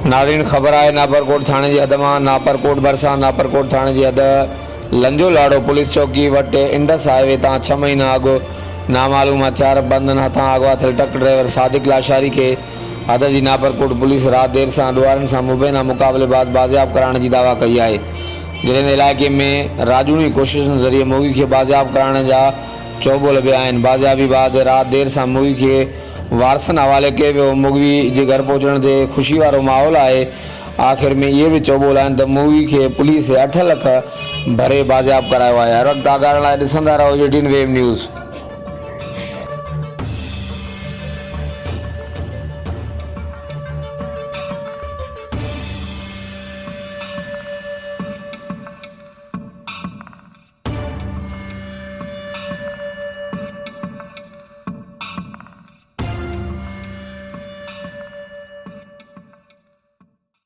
नाज़रीन ख़बर है नापरकोट थाने की हद में नापरकोट भरसा नापरकोट थाने की हद लंजो लाड़ो पुलिस चौकी वटि इंडस हाईवे तां 6 महीना अगु नामालूम हथियार बंदन हथां अगवा थियल ट्रक ड्राइवर सादिक लाशारी के हद की नापरकोट पुलिस रात देर से ॾुआरनि सां मुबैना मुक़ाबले बाद बाज़ियाब कराइण की दावा कई है। जिन इलाके में राजूनी कोशिशुनि ज़रिए मुगी के बाज़ियाब कराइण जा चौबोल भी आहिनि। बाज़ियाबी बाद रात देर से मुगी के वारसन हवाले कयो वियो। मुगी जे घर पहुचण ते ख़ुशी वारो माहौल है। आखिर में ये भी चौबोल आहिनि त मुगी के पुलिस 8 लाख भरे बाज़ियाब करायो है। हर वक्त आगाह लाइ ॾिसंदा रहो 18 वेव न्यूज़।